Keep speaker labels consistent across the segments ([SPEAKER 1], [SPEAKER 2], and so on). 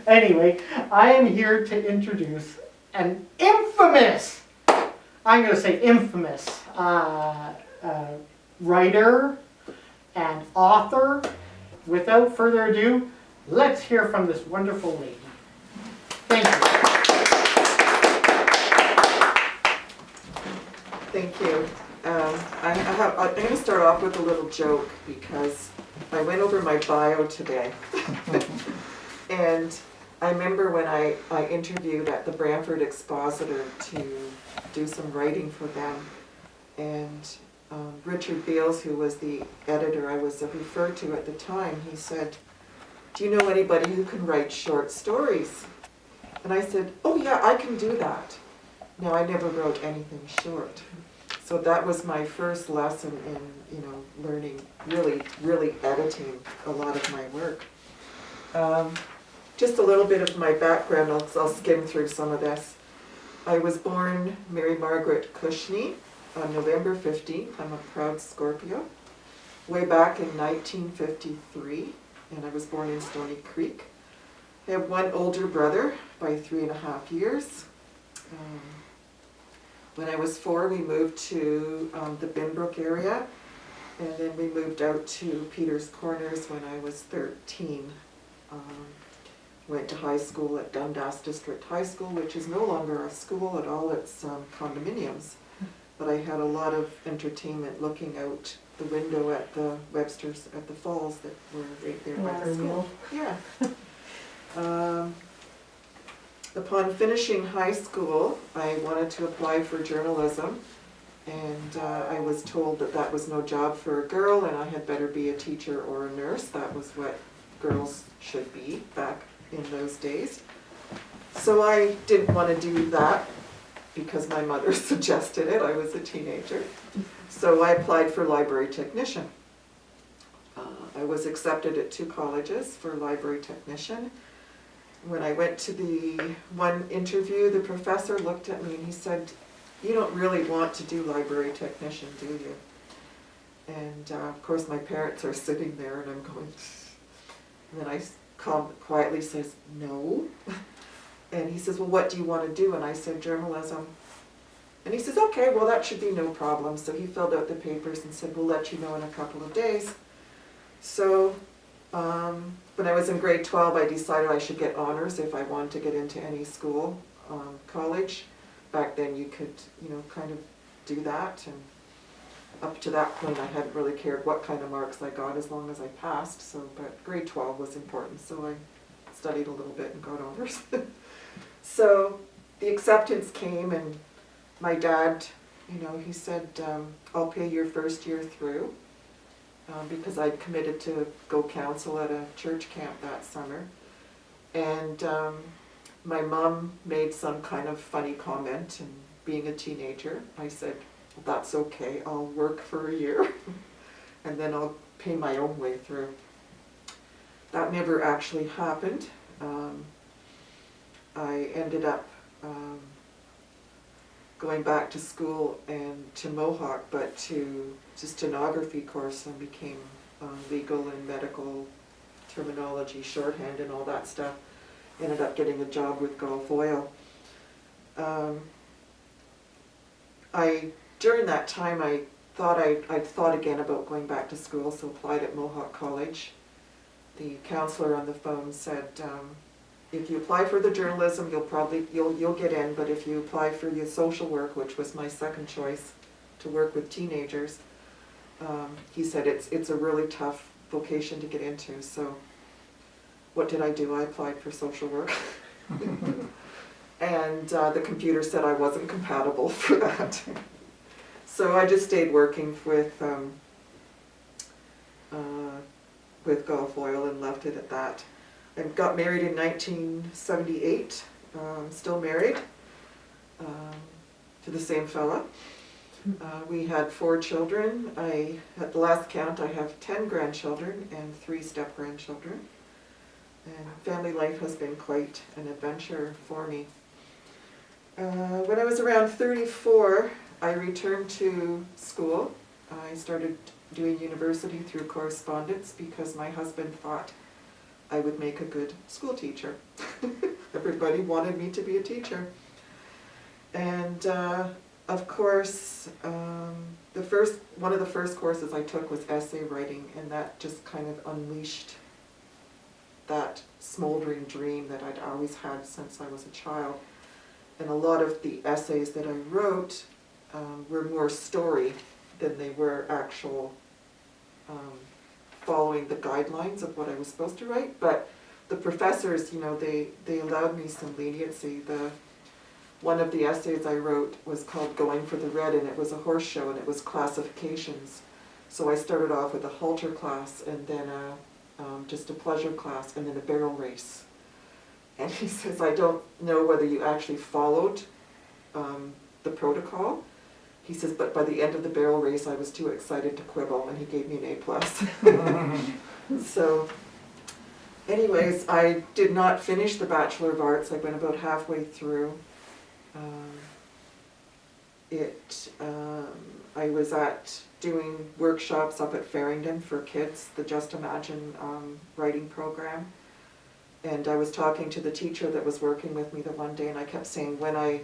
[SPEAKER 1] Anyway, I am here to introduce an infamous, I'm going to say infamous, writer and author. Without further ado, let's hear from this wonderful lady. Thank you.
[SPEAKER 2] Thank you. I'm going to start off with a little joke because I went over my bio today. And I remember when I interviewed at the Brantford Expositor to do some writing for them, and Richard Beals, who was the editor I was referred to at the time, he said, "Do you know anybody who can write short stories?" And I said, "Oh yeah, I can do that." Now, I never wrote anything short. So that was my first lesson in, learning, really editing a lot of my work. Just a little bit of my background, I'll skim through some of this. I was born Mary Margaret Cushnie on November 15th. I'm a proud Scorpio. Way back in 1953, and I was born in Stony Creek. I have one older brother by 3.5 years. When I was 4, we moved to the Binbrook area, and then we moved out to Peter's Corners when I was 13. Went to high school at Dundas District High School, which is no longer a school at all, it's condominiums. But I had a lot of entertainment looking out the window at the Webster's, at the falls that were right there by the school. Yeah. Upon finishing high school, I wanted to apply for journalism, and I was told that that was no job for a girl and I had better be a teacher or a nurse. That was what girls should be back in those days. So I didn't want to do that because my mother suggested it. I was a teenager. So I applied for library technician. I was accepted at 2 colleges for library technician. When I went to the one interview, the professor looked at me and he said, "You don't really want to do library technician, do you?" And of course my parents are sitting there and I'm going, and then I quietly says, "No." And he says, "Well, what do you want to do?" And I said, "Journalism." And he says, "Okay, well that should be no problem." So he filled out the papers and said, "We'll let you know in a couple of days." So when I was in grade 12, I decided I should get honors if I wanted to get into any school, college. Back then you could, kind of do that, and up to that point I hadn't really cared what kind of marks I got as long as I passed. So, but grade 12 was important, so I studied a little bit and got honors. So the acceptance came, and my dad, he said, "I'll pay your first year through." Because I'd committed to go counsel at a church camp that summer. And my mom made some kind of funny comment, and being a teenager, I said, "Well, that's okay, I'll work for a year and then I'll pay my own way through." That never actually happened. I ended up going back to school and to Mohawk, but to stenography course, and became legal and medical terminology, shorthand and all that stuff. Ended up getting a job with Gulf Oil. During that time I thought again about going back to school, so applied at Mohawk College. The counselor on the phone said, "If you apply for the journalism, you'll get in, but if you apply for your social work," which was my second choice, to work with teenagers, he said it's a really tough vocation to get into. So what did I do? I applied for social work. And the computer said I wasn't compatible for that. So I just stayed working with Gulf Oil and left it at that. I got married in 1978, still married to the same fella. We had 4 children. At the last count, I have 10 grandchildren and 3 step-grandchildren. And family life has been quite an adventure for me. When I was around 34, I returned to school. I started doing university through correspondence because my husband thought I would make a good school teacher. Everybody wanted me to be a teacher. And of course, one of the first courses I took was essay writing, and that just kind of unleashed that smoldering dream that I'd always had since I was a child. And a lot of the essays that I wrote were more story than they were actual following the guidelines of what I was supposed to write. But the professors, they allowed me some leniency. One of the essays I wrote was called Going for the Red, and it was a horse show, and it was classifications. So I started off with a halter class, and then just a pleasure class, and then a barrel race. And he says, I don't know whether you actually followed the protocol. He says, but by the end of the barrel race, I was too excited to quibble, and he gave me an A+. So anyways, I did not finish the Bachelor of Arts. I went about halfway through. I was doing workshops up at Farringdon for kids, the Just Imagine writing program. And I was talking to the teacher that was working with me the one day, and I kept saying, when I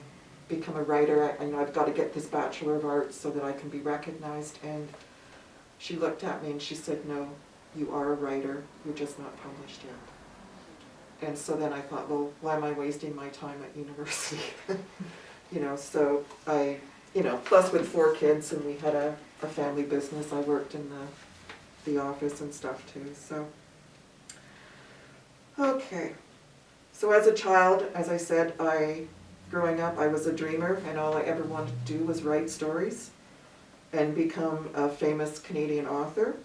[SPEAKER 2] become a writer, I've got to get this Bachelor of Arts so that I can be recognized. And she looked at me and she said, no, you are a writer, you're just not published yet. And so then I thought, well, why am I wasting my time at university? So I, plus with 4 kids, and we had a family business, I worked in the office and stuff too, so. Okay, so as a child, as I said, growing up, I was a dreamer, and all I ever wanted to do was write stories and become a famous Canadian author.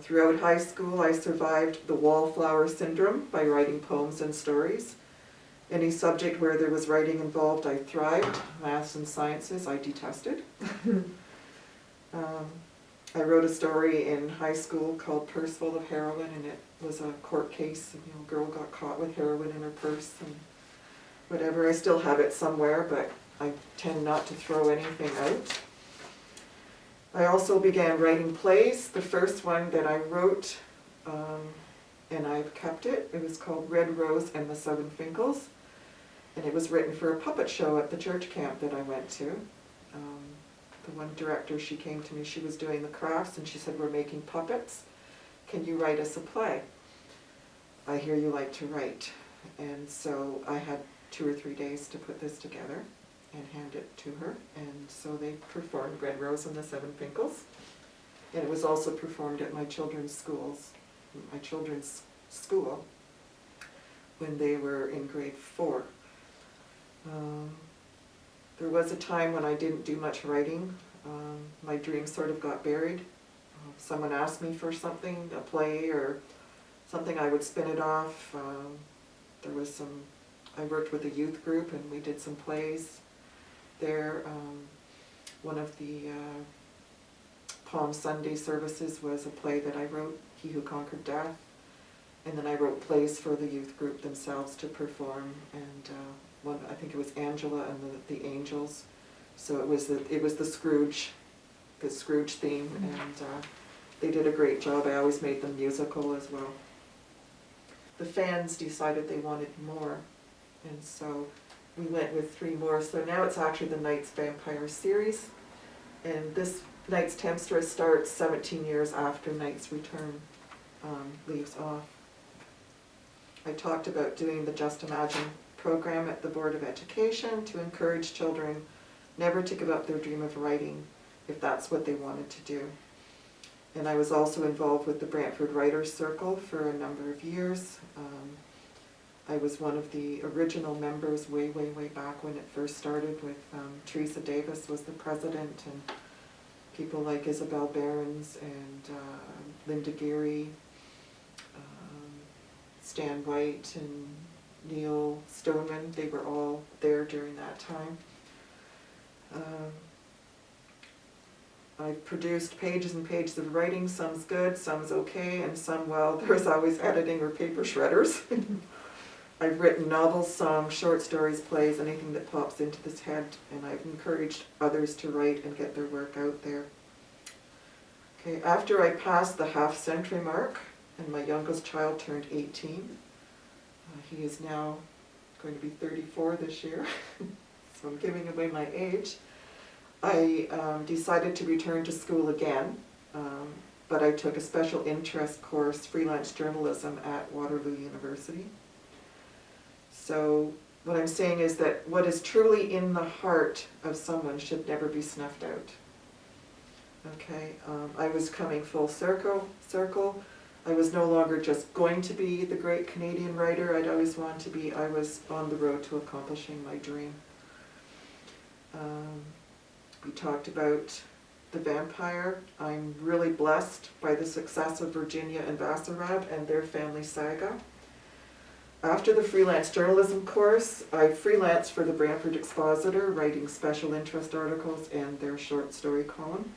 [SPEAKER 2] Throughout high school, I survived the wallflower syndrome by writing poems and stories. Any subject where there was writing involved, I thrived. Maths and sciences, I detested. I wrote a story in high school called Purse Full of Heroin, and it was a court case. And, a girl got caught with heroin in her purse and whatever. I still have it somewhere, but I tend not to throw anything out. I also began writing plays. The first one that I wrote, and I've kept it, it was called Red Rose and the Seven Finkels. And it was written for a puppet show at the church camp that I went to. The one director, she came to me, she was doing the crafts, and she said, we're making puppets. Can you write us a play? I hear you like to write. And so I had 2 or 3 days to put this together and hand it to her. And so they performed Red Rose and the Seven Finkels. And it was also performed at my children's school when they were in grade 4. There was a time when I didn't do much writing. My dreams sort of got buried. If someone asked me for something, a play or something, I would spin it off. I worked with a youth group and we did some plays there. One of the Palm Sunday services was a play that I wrote, He Who Conquered Death. And then I wrote plays for the youth group themselves to perform, and I think it was Angela and the Angels. So it was the Scrooge theme, and they did a great job. I always made them musical as well. The fans decided they wanted more, and so we went with 3 more. So now it's actually the Knight's Vampire series, and this Knight's Temptress starts 17 years after Knight's Return leaves off. I talked about doing the Just Imagine program at the Board of Education to encourage children never to give up their dream of writing if that's what they wanted to do. And I was also involved with the Brantford Writers Circle for a number of years. I was one of the original members way, way, way back when it first started with Teresa Davis was the president, and people like Isabel Behrens and Linda Geary, Stan White and Neil Stoneman. They were all there during that time. I've produced pages and pages of writing. Some's good, some's okay, and some, well, there's always editing or paper shredders. I've written novels, songs, short stories, plays, anything that pops into this head, and I've encouraged others to write and get their work out there. Okay, after I passed the half-century mark, and my youngest child turned 18. He is now going to be 34 this year, so I'm giving away my age. I decided to return to school again, but I took a special interest course, freelance journalism, at Waterloo University. So what I'm saying is that what is truly in the heart of someone should never be snuffed out. Okay, I was coming full circle. I was no longer just going to be the great Canadian writer I'd always wanted to be. I was on the road to accomplishing my dream. We talked about the vampire. I'm really blessed by the success of Virginia and Vassarab and their family saga. After the freelance journalism course, I freelanced for the Brantford Expositor, writing special interest articles and their short story column.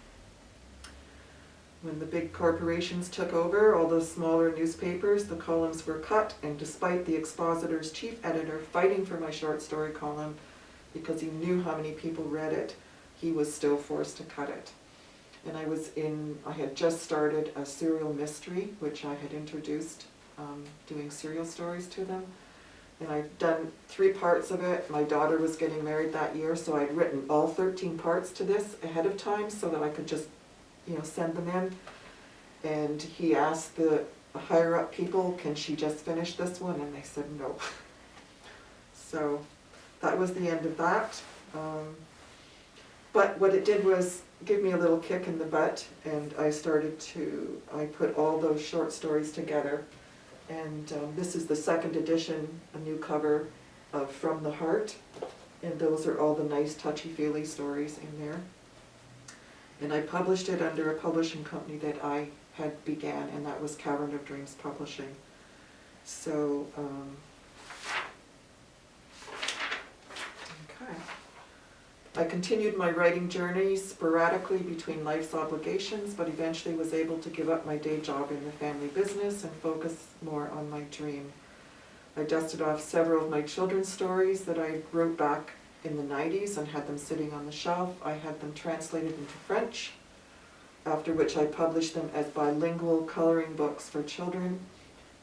[SPEAKER 2] When the big corporations took over all the smaller newspapers, the columns were cut, and despite the Expositor's chief editor fighting for my short story column because he knew how many people read it, he was still forced to cut it. And I had just started a serial mystery, which I had introduced, doing serial stories to them. And I'd done 3 parts of it. My daughter was getting married that year, so I'd written all 13 parts to this ahead of time so that I could just, send them in. And he asked the higher up people, can she just finish this one? And they said no. So that was the end of that. But what it did was give me a little kick in the butt, and I put all those short stories together. And this is the 2nd edition, a new cover of From the Heart. And those are all the nice touchy-feely stories in there. And I published it under a publishing company that I had began, and that was Cavern of Dreams Publishing. So, okay. I continued my writing journey sporadically between life's obligations, but eventually was able to give up my day job in the family business and focus more on my dream. I dusted off several of my children's stories that I wrote back in the 90s and had them sitting on the shelf. I had them translated into French, after which I published them as bilingual coloring books for children,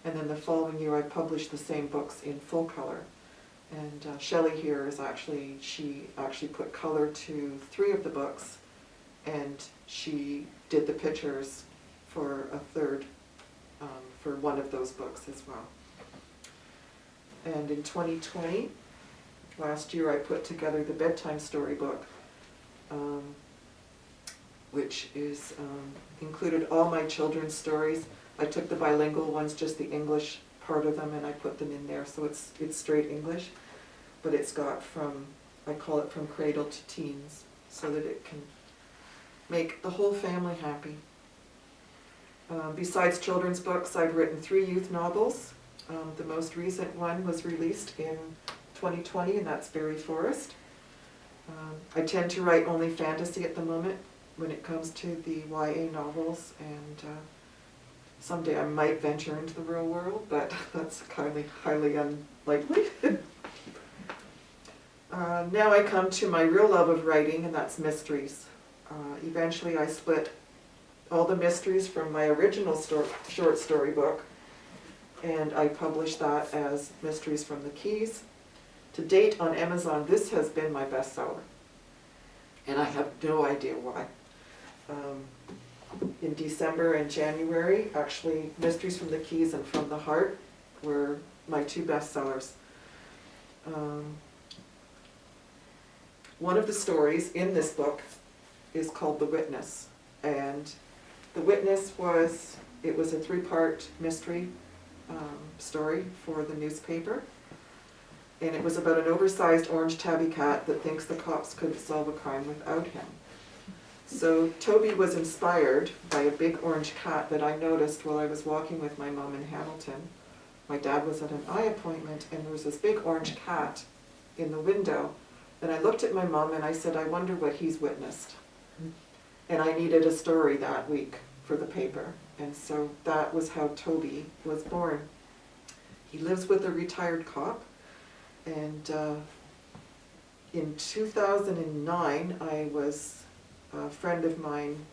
[SPEAKER 2] and then the following year I published the same books in full color. And Shelley here she actually put color to 3 of the books, and she did the pictures for a 3rd, for one of those books as well. And in 2020, last year, I put together the Bedtime storybook, which is included all my children's stories. I took the bilingual ones, just the English part of them, and I put them in there, so it's straight English. But it's got I call it from cradle to teens, so that it can make the whole family happy. Besides children's books, I've written 3 youth novels. The most recent one was released in 2020, and that's Fairy Forest. I tend to write only fantasy at the moment when it comes to the YA novels, and someday I might venture into the real world, but that's highly unlikely. Now I come to my real love of writing, and that's mysteries. Eventually I split all the mysteries from my original short story book, and I published that as Mysteries from the Keys. To date on Amazon, this has been my bestseller, and I have no idea why. In December and January, actually, Mysteries from the Keys and From the Heart were my 2 bestsellers. One of the stories in this book is called The Witness, and The Witness was a 3-part mystery story for the newspaper, and it was about an oversized orange tabby cat that thinks the cops could solve a crime without him. So Toby was inspired by a big orange cat that I noticed while I was walking with my mom in Hamilton. My dad was at an eye appointment, and there was this big orange cat in the window. And I looked at my mom and I said, I wonder what he's witnessed. And I needed a story that week for the paper. And so that was how Toby was born. He lives with a retired cop. And in 2009, a friend of mine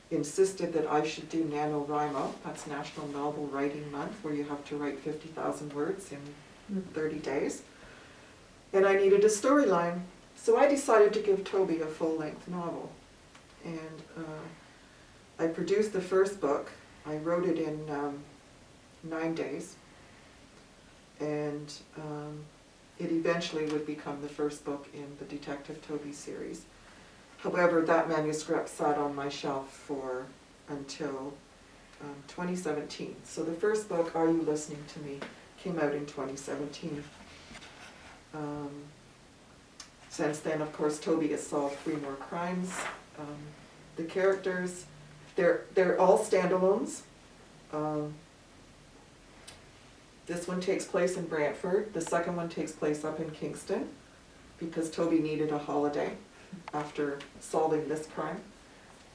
[SPEAKER 2] insisted that I should do NaNoWriMo. That's National Novel Writing Month, where you have to write 50,000 words in 30 days. And I needed a storyline. So I decided to give Toby a full-length novel. And I produced the first book. I wrote it in 9 days. And it eventually would become the first book in the Detective Toby series. However, that manuscript sat on my shelf until 2017. So the first book, Are You Listening to Me, came out in 2017. Since then, of course, Toby has solved 3 more crimes. The characters, they're all standalones. This one takes place in Brantford. The second one takes place up in Kingston, because Toby needed a holiday after solving this crime.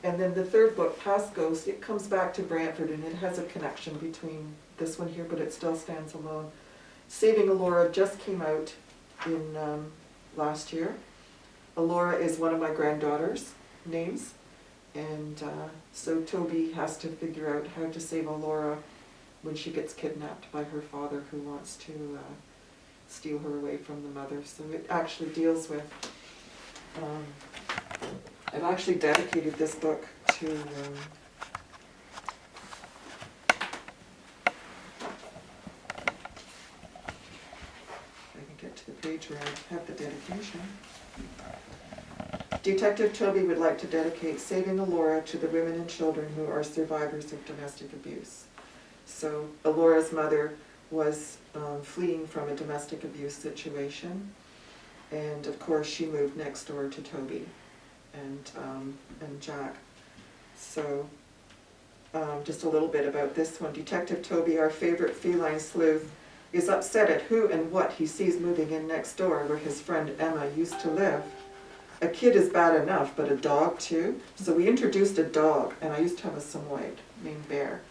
[SPEAKER 2] And then the third book, Past Ghost, it comes back to Brantford, and it has a connection between this one here, but it still stands alone. Saving Elora just came out in last year. Elora is one of my granddaughter's names, and so Toby has to figure out how to save Elora when she gets kidnapped by her father, who wants to steal her away from the mother. So it actually deals with I've actually dedicated this book to I can get to the page where I have the dedication. Detective Toby would like to dedicate Saving Elora to the women and children who are survivors of domestic abuse. So Elora's mother was fleeing from a domestic abuse situation. And of course, she moved next door to Toby and Jack. So, just a little bit about this one. Detective Toby, our favorite feline sleuth, is upset at who and what he sees moving in next door, where his friend Emma used to live. A kid is bad enough, but a dog too. So we introduced a dog, and I used to have a Samoyed named Bear.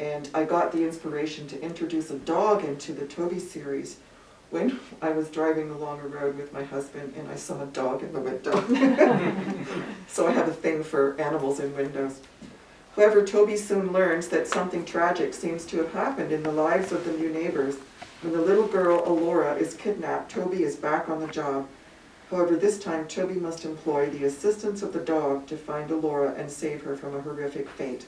[SPEAKER 2] And I got the inspiration to introduce a dog into the Toby series when I was driving along a road with my husband and I saw a dog in the window. So I have a thing for animals in windows. However, Toby soon learns that something tragic seems to have happened in the lives of the new neighbors. When the little girl, Elora, is kidnapped, Toby is back on the job. However, this time Toby must employ the assistance of the dog to find Elora and save her from a horrific fate.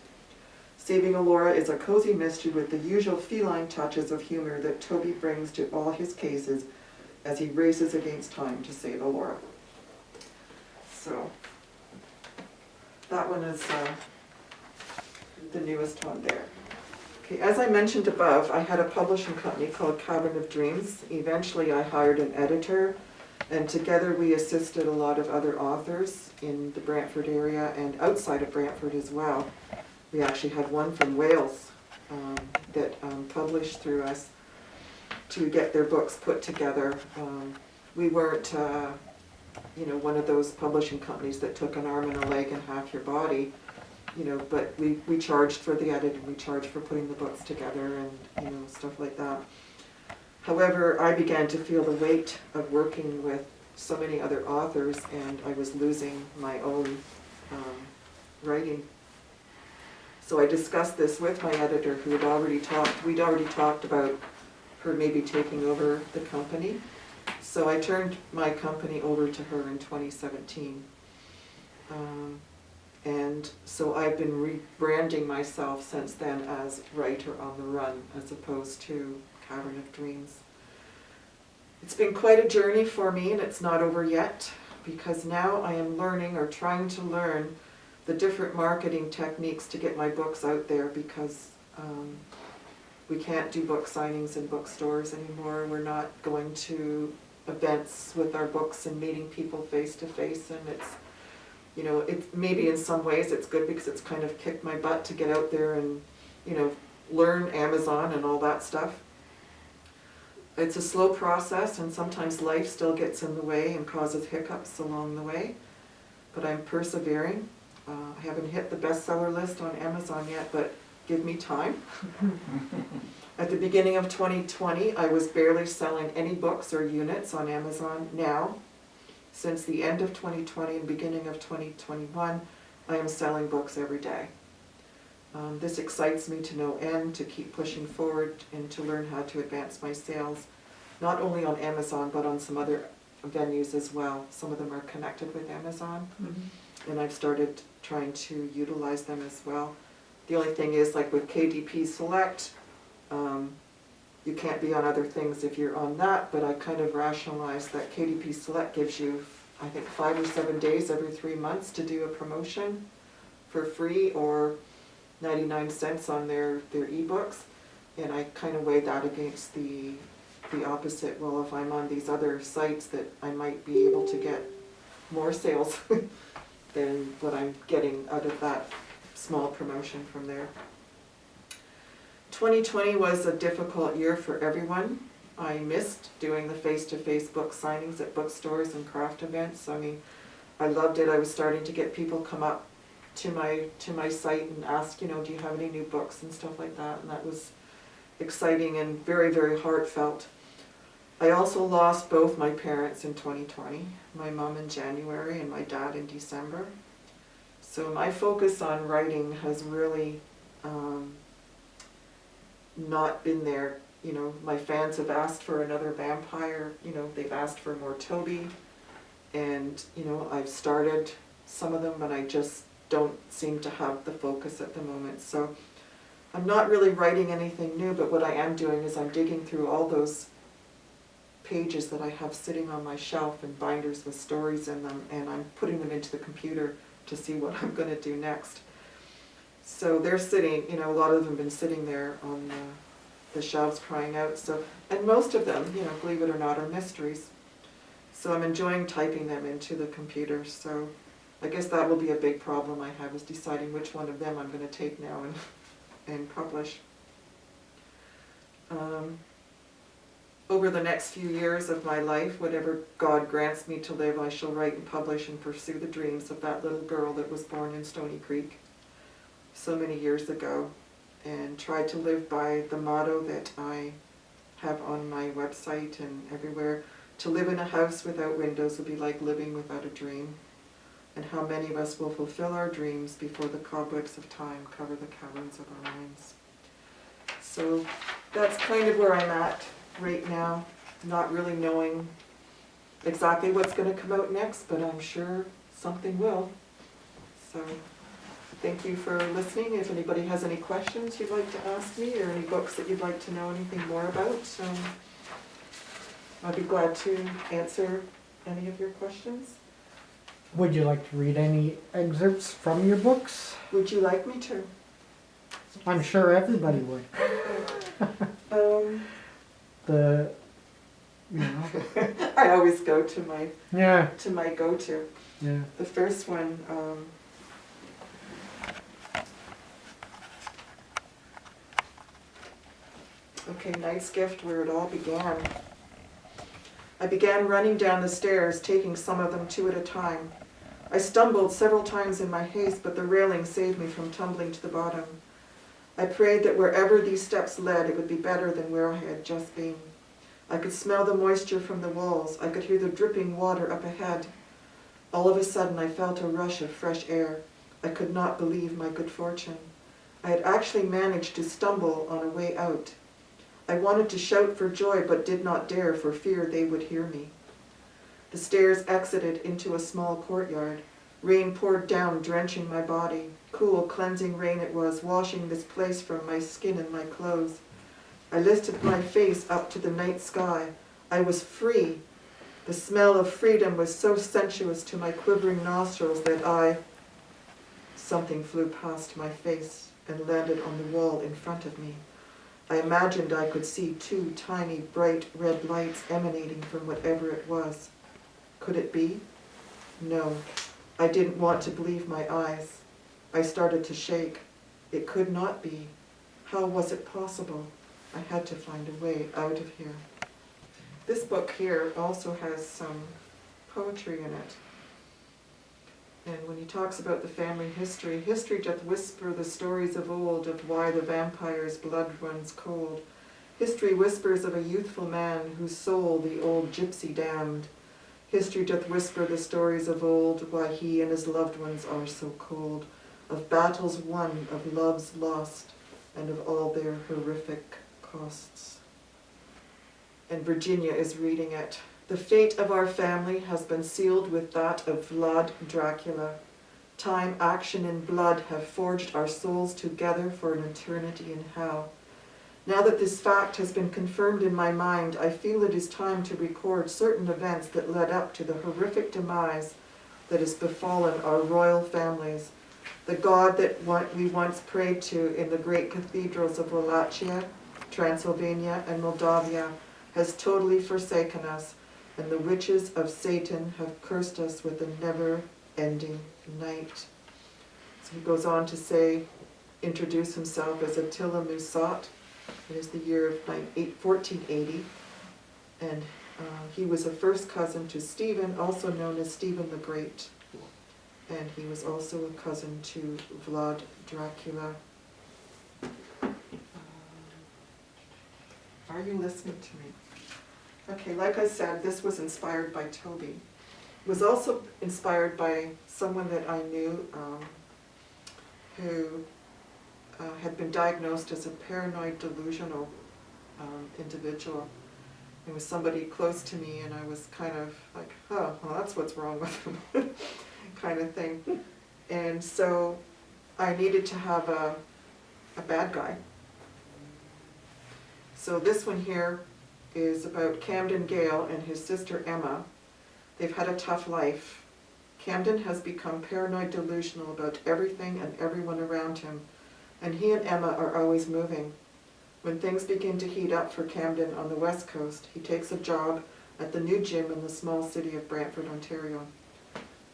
[SPEAKER 2] Saving Elora is a cozy mystery with the usual feline touches of humor that Toby brings to all his cases as he races against time to save Elora. So, that one is the newest one there. Okay, as I mentioned above, I had a publishing company called Cavern of Dreams. Eventually I hired an editor, and together we assisted a lot of other authors in the Brantford area and outside of Brantford as well. We actually had one from Wales that published through us to get their books put together. We weren't, one of those publishing companies that took an arm and a leg and half your body, but we charged for the editing, we charged for putting the books together and, stuff like that. However, I began to feel the weight of working with so many other authors, and I was losing my own writing. So I discussed this with my editor, who had we'd already talked about her maybe taking over the company. So I turned my company over to her in 2017. And so I've been rebranding myself since then as Writer on the Run, as opposed to Cavern of Dreams. It's been quite a journey for me, and it's not over yet, because now I am learning, or trying to learn, the different marketing techniques to get my books out there, because we can't do book signings in bookstores anymore. We're not going to events with our books and meeting people face to face, and it's, maybe in some ways it's good because it's kind of kicked my butt to get out there and, learn Amazon and all that stuff. It's a slow process, and sometimes life still gets in the way and causes hiccups along the way, but I'm persevering. I haven't hit the bestseller list on Amazon yet, but give me time. At the beginning of 2020, I was barely selling any books or units on Amazon. Now, since the end of 2020 and beginning of 2021, I am selling books every day. This excites me to no end, to keep pushing forward and to learn how to advance my sales, not only on Amazon, but on some other venues as well. Some of them are connected with Amazon, and I've started trying to utilize them as well. The only thing is, like with KDP Select, you can't be on other things if you're on that, but I kind of rationalized that KDP Select gives you, I think, 5 or 7 days every 3 months to do a promotion for free, or 99 cents on their ebooks, and I kind of weighed that against the opposite. Well, if I'm on these other sites, that I might be able to get more sales than what I'm getting out of that small promotion from there. 2020 was a difficult year for everyone. I missed doing the face-to-face book signings at bookstores and craft events. I mean, I loved it. I was starting to get people come up to my site and ask, you know, do you have any new books and stuff like that, and that was exciting and very, very heartfelt. I also lost both my parents in 2020, my mom in January and my dad in December. So my focus on writing has really not been there. You know, my fans have asked for another vampire, you know, they've asked for more Toby, and, you know, I've started some of them, but I just don't seem to have the focus at the moment. So I'm not really writing anything new, but what I am doing is I'm digging through all those pages that I have sitting on my shelf and binders with stories in them, and I'm putting them into the computer to see what I'm going to do next. So they're sitting, you know, a lot of them have been sitting there on the shelves crying out. So, and most of them, you know, believe it or not, are mysteries. So I'm enjoying typing them into the computer. So I guess that will be a big problem I have, is deciding which one of them I'm going to take now and publish. Over the next few years of my life, whatever God grants me to live, I shall write and publish and pursue the dreams of that little girl that was born in Stony Creek so many years ago, and try to live by the motto that I have on my website and everywhere. To live in a house without windows would be like living without a dream. And how many of us will fulfill our dreams before the cobwebs of time cover the caverns of our minds. So that's kind of where I'm at right now, not really knowing exactly what's going to come out next, but I'm sure something will. So thank you for listening. If anybody has any questions you'd like to ask me, or any books that you'd like to know anything more about, I'd be glad to answer any of your questions.
[SPEAKER 1] Would you like to read any excerpts from your books?
[SPEAKER 2] Would you like me to?
[SPEAKER 1] I'm sure everybody would. You know.
[SPEAKER 2] I always go to my
[SPEAKER 1] Yeah.
[SPEAKER 2] go-to.
[SPEAKER 1] Yeah.
[SPEAKER 2] The first one, okay, Night's Gift, where it all began. I began running down the stairs, taking some of them 2 at a time. I stumbled several times in my haste, but the railing saved me from tumbling to the bottom. I prayed that wherever these steps led, it would be better than where I had just been. I could smell the moisture from the walls. I could hear the dripping water up ahead. All of a sudden, I felt a rush of fresh air. I could not believe my good fortune. I had actually managed to stumble on a way out. I wanted to shout for joy, but did not dare for fear they would hear me. The stairs exited into a small courtyard. Rain poured down, drenching my body. Cool, cleansing rain it was, washing this place from my skin and my clothes. I lifted my face up to the night sky. I was free. The smell of freedom was so sensuous to my quivering nostrils that something flew past my face and landed on the wall in front of me. I imagined I could see 2 tiny, bright red lights emanating from whatever it was. Could it be? No. I didn't want to believe my eyes. I started to shake. It could not be. How was it possible? I had to find a way out of here. This book here also has some poetry in it. And when he talks about the family history, history doth whisper the stories of old, of why the vampire's blood runs cold. History whispers of a youthful man whose soul the old gypsy damned. History doth whisper the stories of old, why he and his loved ones are so cold, of battles won, of loves lost, and of all their horrific costs. And Virginia is reading it. The fate of our family has been sealed with that of Vlad Dracula. Time, action, and blood have forged our souls together for an eternity in hell. Now that this fact has been confirmed in my mind, I feel it is time to record certain events that led up to the horrific demise that has befallen our royal families. The God that we once prayed to in the great cathedrals of Wallachia, Transylvania, and Moldavia has totally forsaken us, and the witches of Satan have cursed us with a never-ending night. So he goes on to say, introduce himself as Attila Musat. It is the year of 1480, and he was a first cousin to Stephen, also known as Stephen the Great, and he was also a cousin to Vlad Dracula. Are you listening to me? Okay, like I said, this was inspired by Toby. It was also inspired by someone that I knew who had been diagnosed as a paranoid delusional individual. It was somebody close to me, and I was kind of like, oh, well, that's what's wrong with him, kind of thing. And so I needed to have a bad guy. So this one here is about Camden Gale and his sister Emma. They've had a tough life. Camden has become paranoid delusional about everything and everyone around him, and he and Emma are always moving. When things begin to heat up for Camden on the West Coast, he takes a job at the new gym in the small city of Brantford, Ontario.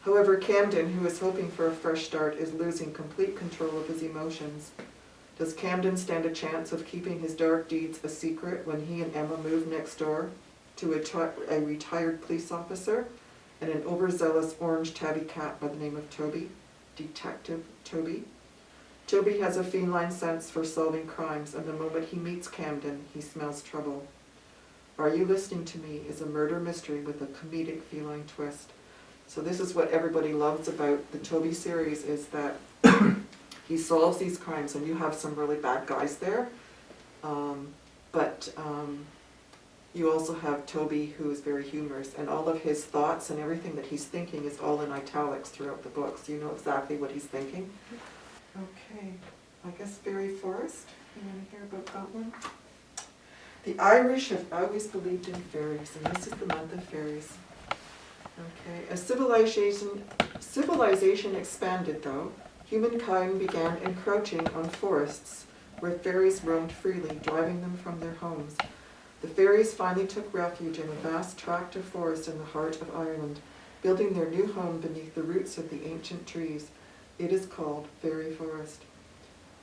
[SPEAKER 2] However, Camden, who is hoping for a fresh start, is losing complete control of his emotions. Does Camden stand a chance of keeping his dark deeds a secret when he and Emma move next door to a retired police officer and an overzealous orange tabby cat by the name of Toby, Detective Toby? Toby has a feline sense for solving crimes, and the moment he meets Camden, he smells trouble. Are You Listening to Me is a murder mystery with a comedic feline twist. So this is what everybody loves about the Toby series, is that he solves these crimes, and you have some really bad guys there, but you also have Toby, who is very humorous, and all of his thoughts and everything that he's thinking is all in italics throughout the book, so you know exactly what he's thinking. Okay, I guess Fairy Forest, you want to hear about that one? The Irish have always believed in fairies, and this is the month of fairies. Okay, as civilization expanded though, humankind began encroaching on forests where fairies roamed freely, driving them from their homes. The fairies finally took refuge in a vast tract of forest in the heart of Ireland, building their new home beneath the roots of the ancient trees. It is called Fairy Forest.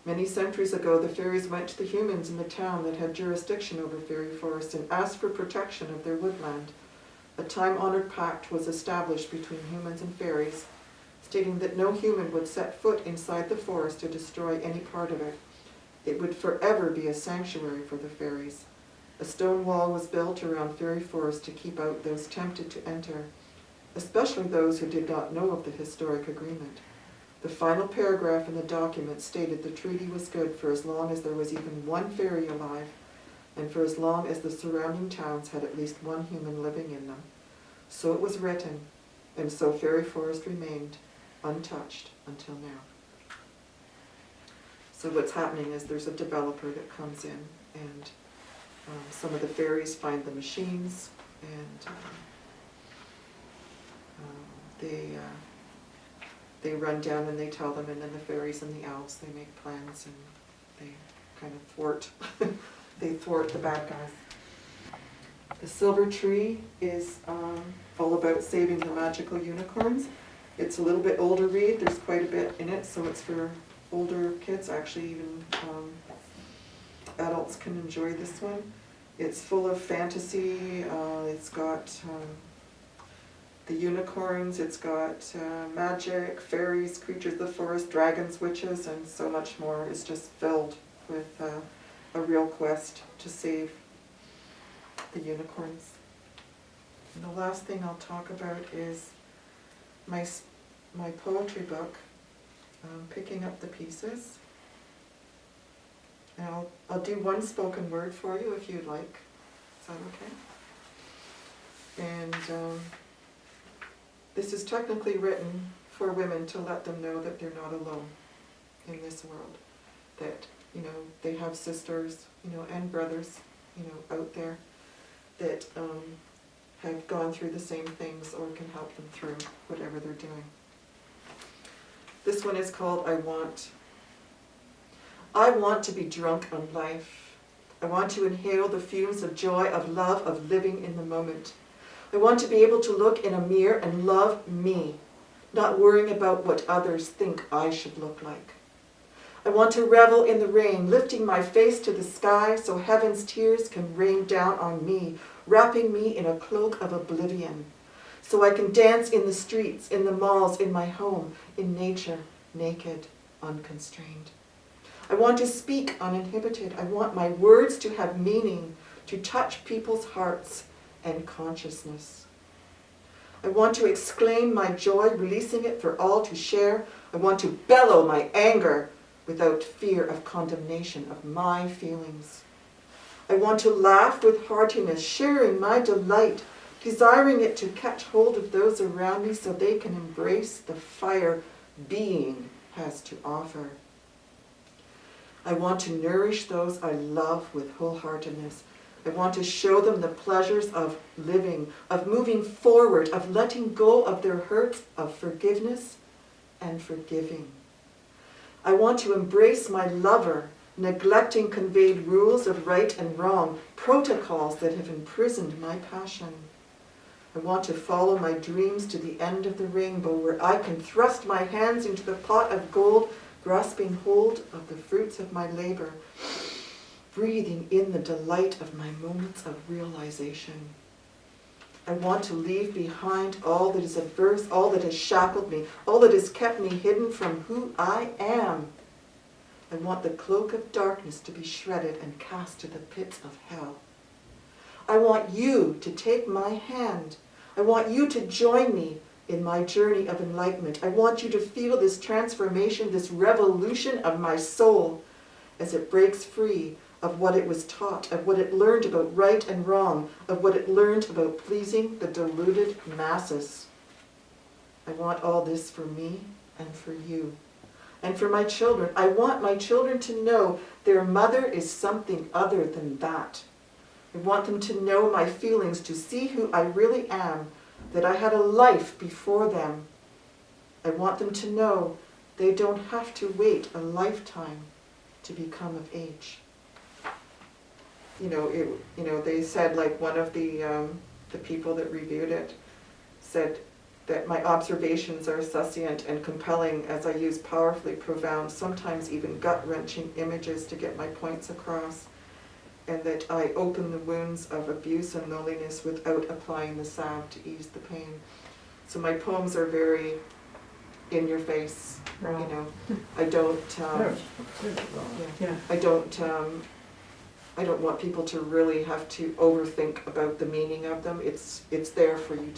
[SPEAKER 2] Many centuries ago, the fairies went to the humans in the town that had jurisdiction over Fairy Forest and asked for protection of their woodland. A time-honored pact was established between humans and fairies, stating that no human would set foot inside the forest to destroy any part of it. It would forever be a sanctuary for the fairies. A stone wall was built around Fairy Forest to keep out those tempted to enter, especially those who did not know of the historic agreement. The final paragraph in the document stated the treaty was good for as long as there was even one fairy alive, and for as long as the surrounding towns had at least one human living in them. So it was written, and so Fairy Forest remained untouched until now. So what's happening is there's a developer that comes in, and some of the fairies find the machines, and they run down and they tell them, and then the fairies and the elves, they make plans, and they kind of thwart they thwart the bad guys. The Silver Tree is all about saving the magical unicorns. It's a little bit older read, there's quite a bit in it, so it's for older kids. Actually, even adults can enjoy this one. It's full of fantasy. It's got the unicorns, it's got magic, fairies, creatures of the forest, dragons, witches, and so much more. It's just filled with a real quest to save the unicorns. And the last thing I'll talk about is my poetry book, Picking Up the Pieces. And I'll do one spoken word for you if you'd like. Is that okay? And this is technically written for women to let them know that they're not alone in this world. That, you know, they have sisters, you know, and brothers, you know, out there that have gone through the same things or can help them through whatever they're doing. This one is called I Want. I want to be drunk on life. I want to inhale the fumes of joy, of love, of living in the moment. I want to be able to look in a mirror and love me, not worrying about what others think I should look like. I want to revel in the rain, lifting my face to the sky so heaven's tears can rain down on me, wrapping me in a cloak of oblivion, so I can dance in the streets, in the malls, in my home, in nature, naked, unconstrained. I want to speak uninhibited. I want my words to have meaning, to touch people's hearts and consciousness. I want to exclaim my joy, releasing it for all to share. I want to bellow my anger without fear of condemnation of my feelings. I want to laugh with heartiness, sharing my delight, desiring it to catch hold of those around me so they can embrace the fire being has to offer. I want to nourish those I love with wholeheartedness. I want to show them the pleasures of living, of moving forward, of letting go of their hurts, of forgiveness and forgiving. I want to embrace my lover, neglecting conveyed rules of right and wrong, protocols that have imprisoned my passion. I want to follow my dreams to the end of the rainbow, where I can thrust my hands into the pot of gold, grasping hold of the fruits of my labor, breathing in the delight of my moments of realization. I want to leave behind all that is adverse, all that has shackled me, all that has kept me hidden from who I am. I want the cloak of darkness to be shredded and cast to the pits of hell. I want you to take my hand. I want you to join me in my journey of enlightenment. I want you to feel this transformation, this revolution of my soul as it breaks free of what it was taught, of what it learned about right and wrong, of what it learned about pleasing the deluded masses. I want all this for me and for you. And for my children. I want my children to know their mother is something other than that. I want them to know my feelings, to see who I really am, that I had a life before them. I want them to know they don't have to wait a lifetime to become of age. They said, like, one of the people that reviewed it said that my observations are succinct and compelling as I use powerfully profound, sometimes even gut-wrenching images to get my points across, and that I open the wounds of abuse and loneliness without applying the salve to ease the pain. So my poems are very in your face,
[SPEAKER 1] Wow.
[SPEAKER 2] you know. I don't, I don't want people to really have to overthink about the meaning of them. It's there for you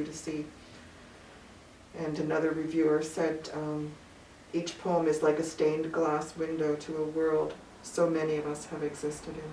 [SPEAKER 2] to see. And another reviewer said, each poem is like a stained glass window to a world so many of us have existed in.